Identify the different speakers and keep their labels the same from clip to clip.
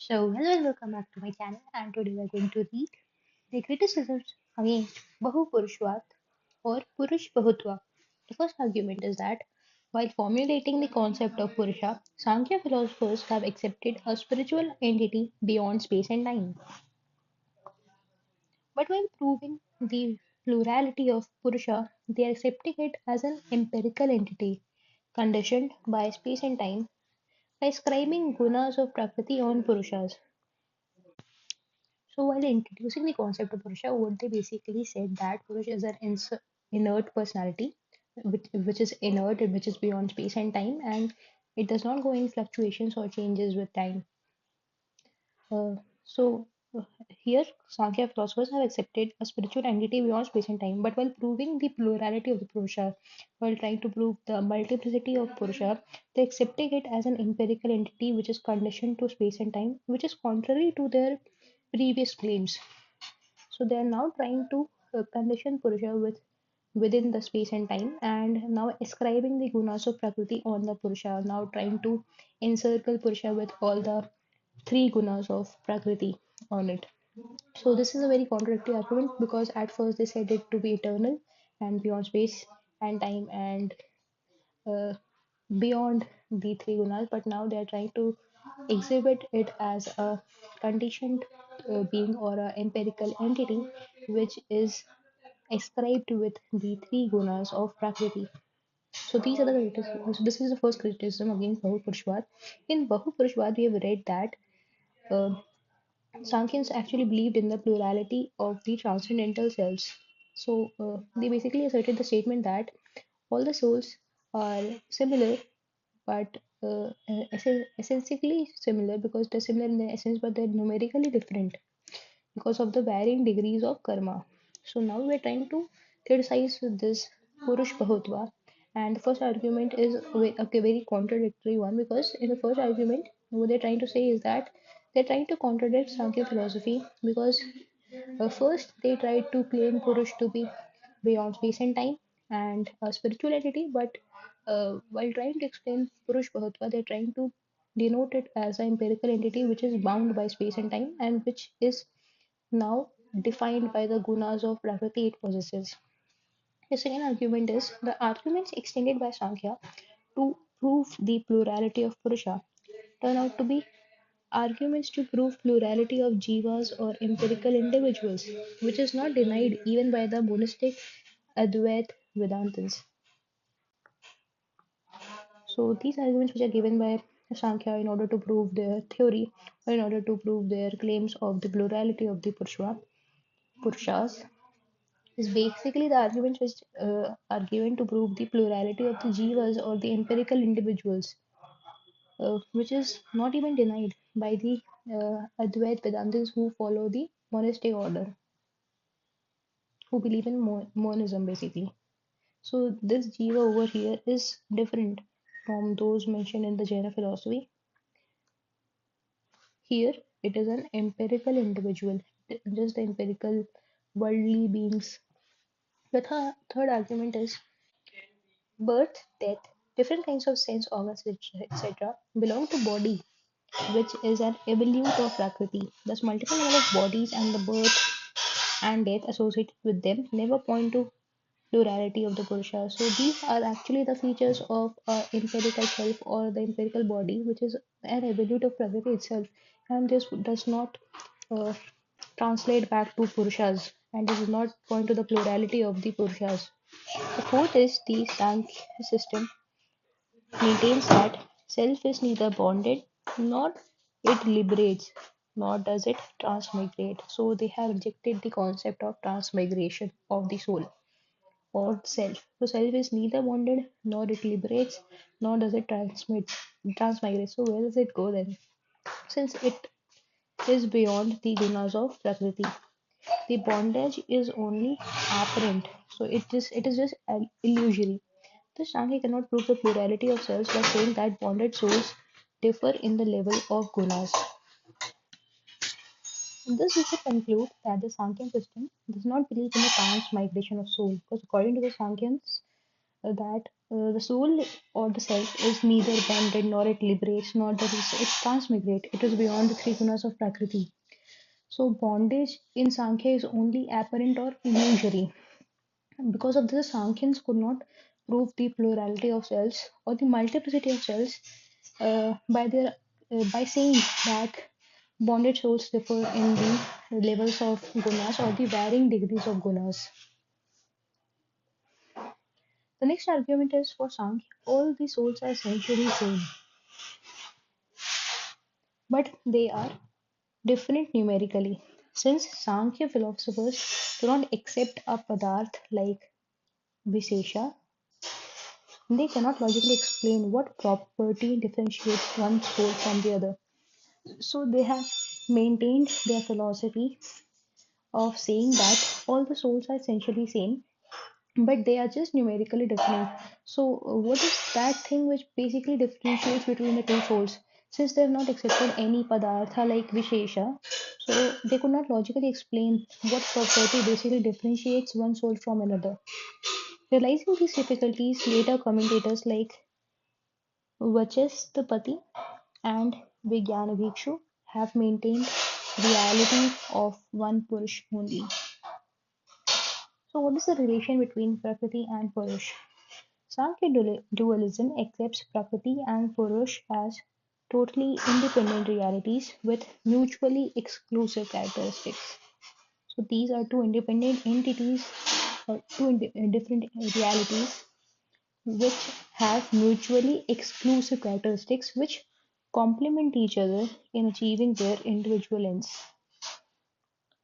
Speaker 1: Hello and welcome back to my channel. And today we are going to read the criticisms against Bahupurushvat or Purush Bahutva. The first argument is that while formulating the concept of Purusha, Samkhya philosophers have accepted a spiritual entity beyond space and time. But while proving the plurality of Purusha, they are accepting it as an empirical entity conditioned by space and time by ascribing gunas of Prakriti on Purushas. So while introducing the concept of Purusha, what they basically said that Purush is an inert personality, which is inert, which is beyond space and time, and it does not go in fluctuations or changes with time. Uh, so uh, here, Sankhya philosophers have accepted a spiritual entity beyond space and time, but while proving the plurality of the Purusha, while trying to prove the multiplicity of Purusha, they accepting it as an empirical entity which is conditioned to space and time, which is contrary to their previous claims. So they are now trying to condition Purusha within the space and time, and now ascribing the gunas of Prakriti on the Purusha, now trying to encircle Purusha with all the three gunas of Prakriti on it. So this is a very contradictory argument because at first they said it to be eternal and beyond space and time and uh, beyond the three gunas, but now they are trying to exhibit it as a conditioned being or an empirical entity which is ascribed with the three gunas of Prakriti. So these are the criticisms. So this is the first criticism against Bahupurshvad. In Bahupurshvad, we have read that uh, Sankhya's actually believed in the plurality of the transcendental selves. So they basically asserted the statement that all the souls are similar, but essentially similar because they're similar in their essence, but they're numerically different because of the varying degrees of karma. So now we're trying to criticize this Purush Bahutva, and the first argument is a very contradictory one because in the first argument, what they're trying to say is that they're trying to contradict Sankhya philosophy because first they tried to claim Purush to be beyond space and time and a spiritual entity, but while trying to explain Purush Bahutva, they're trying to denote it as an empirical entity which is bound by space and time and which is now defined by the gunas of Prakriti it possesses. The second argument is the arguments extended by Samkhya to prove the plurality of Purusha turn out to be arguments to prove plurality of jivas or empirical individuals, which is not denied even by the monistic Advait Vedantins. So these arguments which are given by Sankhya in order to prove their theory or in order to prove their claims of the plurality of the Purushas is basically the arguments which are given to prove the plurality of the jivas or the empirical individuals, which is not even denied by the Advait Vedantis who follow the monastic order, who believe in monism basically. So this jiva over here is different from those mentioned in the Jaina philosophy. Here it is an empirical individual, just the empirical worldly beings. The third argument is birth, death, different kinds of sense organs, etc., belong to body, which is an evolute of Prakriti. Thus, multiple number of bodies and the birth and death associated with them never point to plurality of the Purusha. So, these are actually the features of empirical self or the empirical body, which is an evolute of Prakriti itself, and this does not uh, translate back to Purushas and does not point to the plurality of the Purushas. The fourth is the Sankhya system maintains that self is neither bonded nor it liberates, nor does it transmigrate. So they have rejected the concept of transmigration of the soul or self. So self is neither bonded nor it liberates, nor does it transmigrate. So where does it go then? Since it is beyond the gunas of Prakriti. The bondage is only apparent, so it is just illusory. The Shanghi cannot prove the plurality of cells by saying that bonded souls differ in the level of gunas. Thus, we should conclude that the Sankhya system does not believe in the transmigration of soul, because according to the Sankhya, the soul or the self is neither bonded nor it liberates, nor does it transmigrate. It is beyond the three gunas of Prakriti. So bondage in Sankhya is only apparent or illusory. Because of this, Sankhyans could not prove the plurality of cells or the multiplicity of cells by saying that bonded souls differ in the levels of gunas or the varying degrees of gunas. The next argument is for Sankhya. All the souls are essentially same, but they are different numerically. Since Sankhya philosophers do not accept a padarth like Visesha, they cannot logically explain what property differentiates one soul from the other. So they have maintained their philosophy of saying that all the souls are essentially same, but they are just numerically different. So what is that thing which basically differentiates between the two souls? Since they have not accepted any padartha like Vishesha, so they could not logically explain what property basically differentiates one soul from another. Realizing these difficulties, later commentators like Vachistapati and Vigyanavikshu have maintained reality of one Purush only. So, what is the relation between Prakriti and Purush? Sankhya dualism accepts Prakriti and Purush as totally independent realities with mutually exclusive characteristics. So, these are two independent entities or two different realities which have mutually exclusive characteristics which complement each other in achieving their individual ends.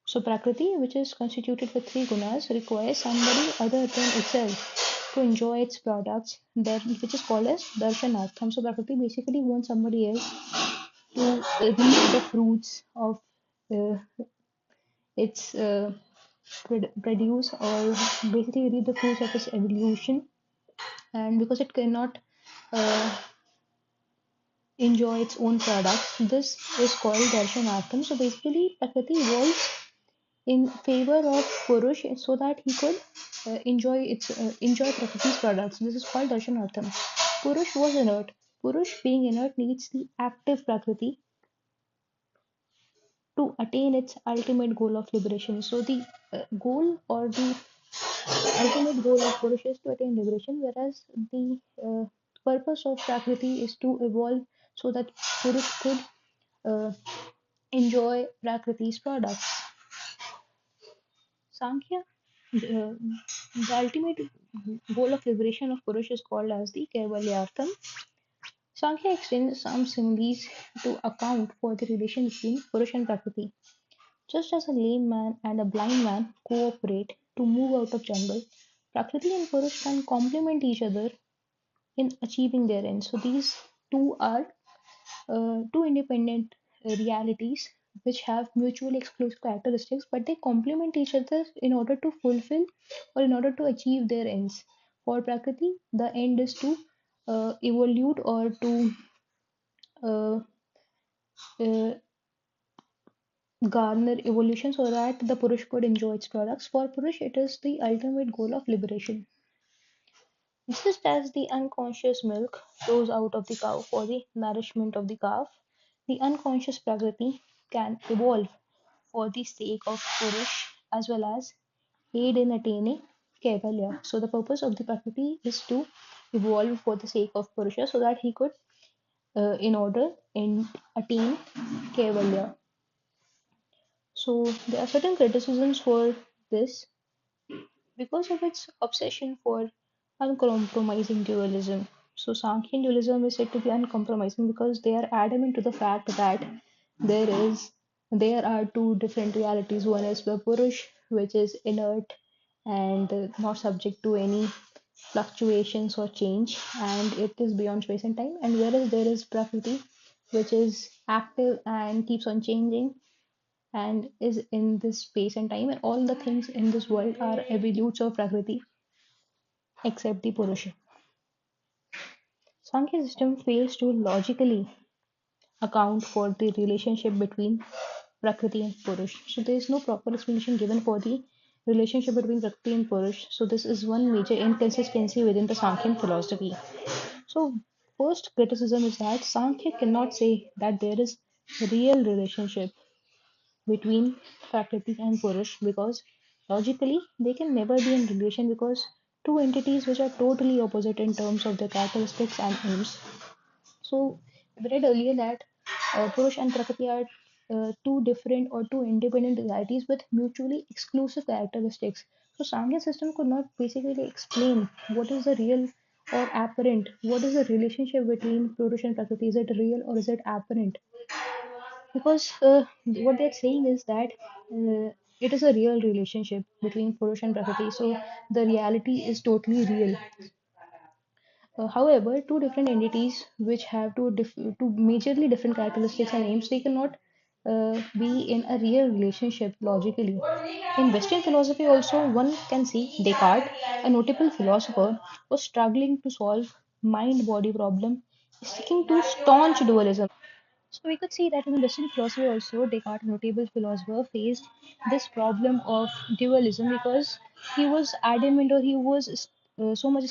Speaker 1: So Prakriti, which is constituted with three gunas, requires somebody other than itself to enjoy its products, which is called as darshanartham. So Prakriti basically wants somebody else to reap the fruits of uh, its produce, or basically reap the fruits of its evolution. And because it cannot uh, enjoy its own products, this is called darshanartham. So basically, Prakriti evolves in favor of Purush so that he could enjoy Prakriti's products. This is called darshanartham. Purush was inert. Purush, being inert, needs the active Prakriti to attain its ultimate goal of liberation. So the goal or the ultimate goal of Purush is to attain liberation, whereas the purpose of Prakriti is to evolve so that Purush could uh, enjoy Prakriti's products. Samkhya, the ultimate goal of liberation of Purush is called as the Kaivalyartham. Samkhya extends some similes to account for the relation between Purush and Prakriti. Just as a lame man and a blind man cooperate to move out of jungle, Prakriti and Purush can complement each other in achieving their ends. So these two are two independent realities which have mutually exclusive characteristics, but they complement each other in order to fulfill or in order to achieve their ends. For Prakriti, the end is to evolve or to uh, uh, garner evolution so that the Purush could enjoy its products. For Purush, it is the ultimate goal of liberation. Just as the unconscious milk flows out of the cow for the nourishment of the calf, the unconscious Prakriti can evolve for the sake of Purush as well as aid in attaining Kaivalya. So the purpose of the Prakriti is to evolve for the sake of Purusha so that he could, in order, and attain Kaivalya. So there are certain criticisms for this because of its obsession for uncompromising dualism. So Sankhya dualism is said to be uncompromising because they are adamant to the fact that there is there are two different realities. One is the Purush, which is inert and not subject to any fluctuations or change, and it is beyond space and time. And whereas there is Prakriti, which is active and keeps on changing and is in this space and time, and all the things in this world are evolutes of Prakriti except the Purusha. Sankhya system fails to logically account for the relationship between Prakriti and Purush. So there is no proper explanation given for the relationship between Prakriti and Purush. So this is one major inconsistency within the Sankhya philosophy. So first criticism is that Sankhya cannot say that there is real relationship between Prakriti and Purush because logically they can never be in relation because two entities which are totally opposite in terms of their characteristics and aims. So we read earlier that Purush and Prakriti are two different or two independent realities with mutually exclusive characteristics. So Samkhya system could not basically explain what is the real or apparent, what is the relationship between Purush and Prakriti. Is it real or is it apparent? Because what they're saying is that it is a real relationship between Purush and Prakriti. So the reality is totally real. However, two different entities which have two majorly different characteristics and aims, they cannot be in a real relationship logically. In Western philosophy, also, one can see Descartes, a notable philosopher, was struggling to solve mind body problem, sticking to staunch dualism. So we could see that in Western philosophy also, Descartes, a notable philosopher, faced this problem of dualism because he was adamant or he was so much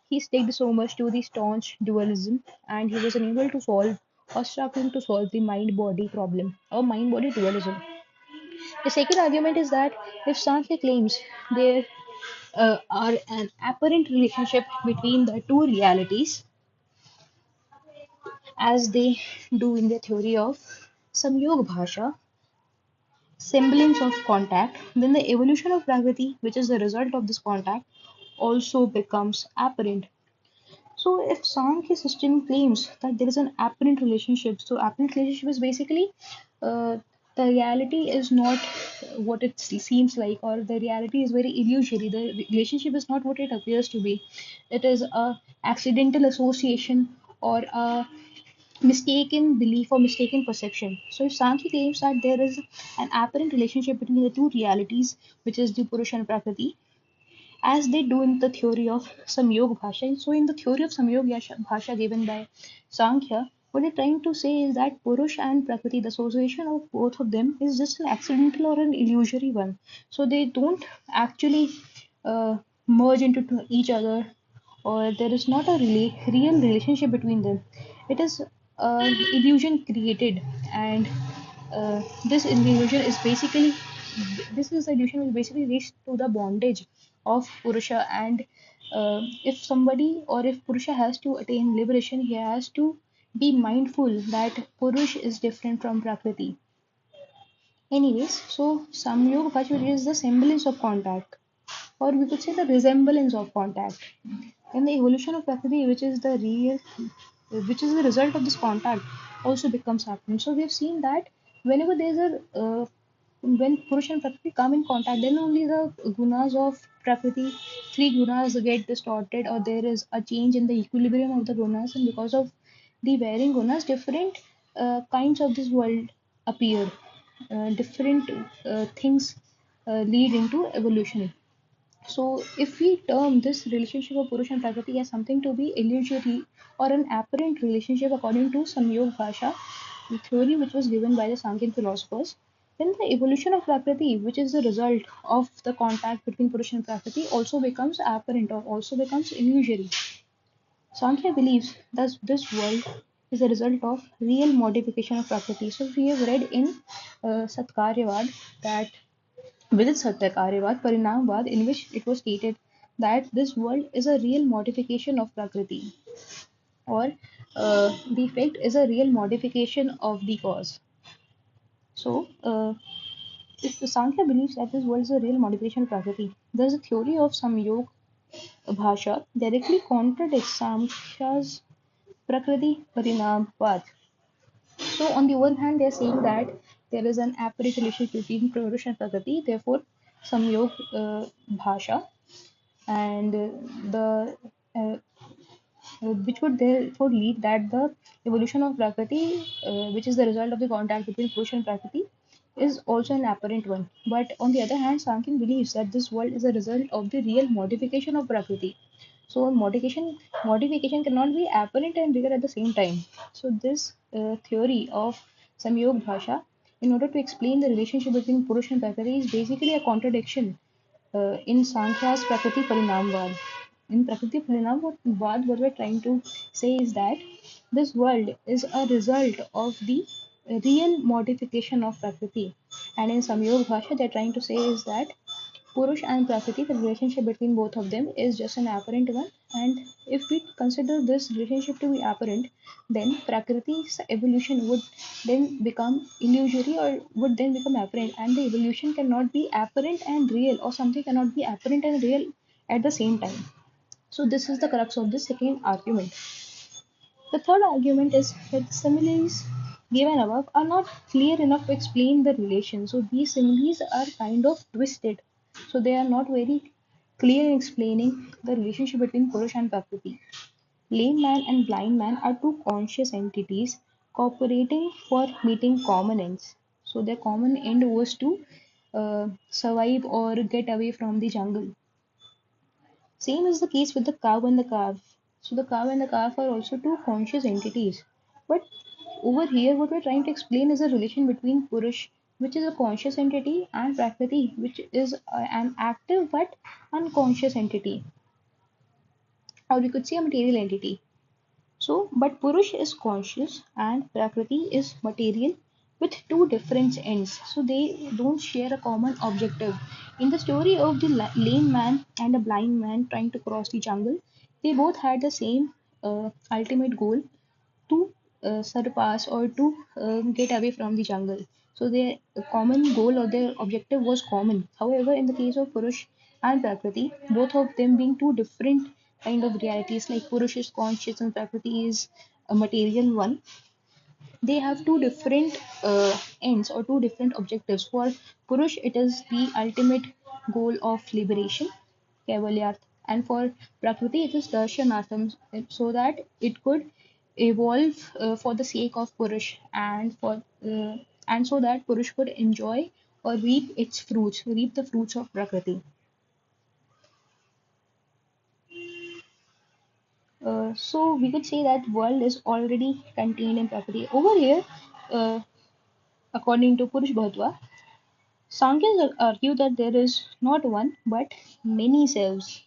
Speaker 1: he sticked so much to the staunch dualism and he was unable to solve or struggling to solve the mind-body problem or mind-body dualism. The second argument is that if Sankhya claims there are an apparent relationship between the two realities, as they do in their theory of Samyogabhasa, semblance of contact, then the evolution of Prakriti, which is the result of this contact, also becomes apparent. So, if Sankhya system claims that there is an apparent relationship, so apparent relationship is basically uh, the reality is not what it seems like, or the reality is very illusory. The relationship is not what it appears to be. It is a accidental association or a mistaken belief or mistaken perception. So, if Sankhya claims that there is an apparent relationship between the two realities, which is the Purush and Prakriti, as they do in the theory of Samyogabhasa. So, in the theory of Samyogabhasa given by Sankhya, what they're trying to say is that Purush and Prakriti, the association of both of them, is just an accidental or an illusory one. So, they don't actually uh, merge into each other, or there is not a real relationship between them. It is an illusion created, and this illusion is basically this is the illusion is basically leads to the bondage of Purusha, and if somebody or if Purusha has to attain liberation, he has to be mindful that Purush is different from Prakriti. Anyways, so Samyog Bhajur is the semblance of contact, or we could say the resemblance of contact. And the evolution of Prakriti, which is the result of this contact, also becomes happening. So we have seen that whenever there is when Purush and Prakriti come in contact, then only the gunas of Prakriti, three gunas get distorted, or there is a change in the equilibrium of the gunas, and because of the varying gunas, different kinds of this world appear. Different things lead into evolution. So, if we term this relationship of Purush and Prakriti as something to be illusory or an apparent relationship according to Samyog Bhasha, the theory which was given by the Sankhya philosophers, then the evolution of Prakriti, which is the result of the contact between Purush and Prakriti, also becomes apparent or also becomes illusory. Sankhya believes that this world is a result of real modification of Prakriti. So, we have read in Satkaryavad that within Satyakaryavad, Parinamvad, in which it was stated that this world is a real modification of Prakriti, or the effect is a real modification of the cause. So, if the Sankhya believes that this world is a real modification of Prakriti, there's a theory of Samyog Bhasha directly contradicts Samkhya's Prakriti Parinamvad. So, on the one hand, they're saying that there is an apparent relationship between Purush and Prakriti, therefore, Samyog Bhasha, and the which would therefore lead that the evolution of Prakriti, which is the result of the contact between Purush and Prakriti, is also an apparent one. But on the other hand, Sankhya believes that this world is a result of the real modification of Prakriti. So modification cannot be apparent and real at the same time. So this theory of Samyog Bhasha, in order to explain the relationship between Purush and Prakriti, is basically a contradiction in Sankhya's Prakriti Parinamvad. In Prakriti Parinamvad, what we're trying to say is that this world is a result of the real modification of Prakriti. And in Samyogabhasa, they're trying to say is that Purush and Prakriti, the relationship between both of them is just an apparent one. And if we consider this relationship to be apparent, then Prakriti's evolution would then become illusory or would then become apparent. And the evolution cannot be apparent and real, or something cannot be apparent and real at the same time. So, this is the crux of the second argument. The third argument is that the similes given above are not clear enough to explain the relation. So these similes are kind of twisted. So they are not very clear in explaining the relationship between Purush and Prakriti. Lame man and blind man are two conscious entities cooperating for meeting common ends. So their common end was to survive or get away from the jungle. Same is the case with the cow and the calf. So the cow and the calf are also two conscious entities. But over here, what we're trying to explain is the relation between Purush, which is a conscious entity, and Prakriti, which is an active but unconscious entity, or we could say a material entity. So, but Purush is conscious and Prakriti is material with two different ends. So they don't share a common objective. In the story of the lame man and a blind man trying to cross the jungle, they both had the same ultimate goal to surpass or to get away from the jungle. So their common goal or their objective was common. However, in the case of Purush and Prakriti, both of them being two different kind of realities, like Purush is conscious and Prakriti is a material one, they have two different ends or two different objectives. For Purush, it is the ultimate goal of liberation, Kavalyarth, and for Prakriti, it is Darshanartham, so that it could evolve for the sake of Purush and so that Purush could enjoy or reap its fruits, reap the fruits of Prakriti. So we could say that world is already contained in Prakriti. Over here, uh, according to Purush Bhatwa, Sankhya argue that there is not one but many selves.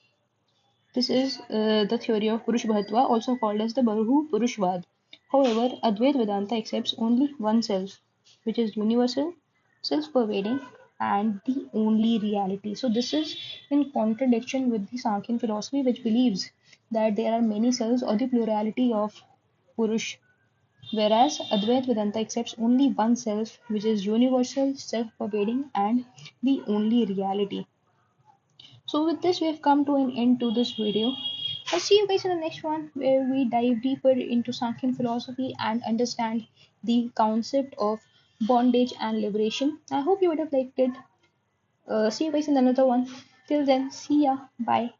Speaker 1: This is the theory of Purush Bhatva, also called as the Bahu Purushvad. However, Advaita Vedanta accepts only one self, which is universal, self pervading, and the only reality. So, this is in contradiction with the Sankhyan philosophy, which believes that there are many selves or the plurality of Purush, whereas Advaita Vedanta accepts only one self, which is universal, self pervading, and the only reality. So with this, we have come to an end to this video. I'll see you guys in the next one where we dive deeper into Sankhyan philosophy and understand the concept of bondage and liberation. I hope you would have liked it. See you guys in another one. Till then, see ya. Bye.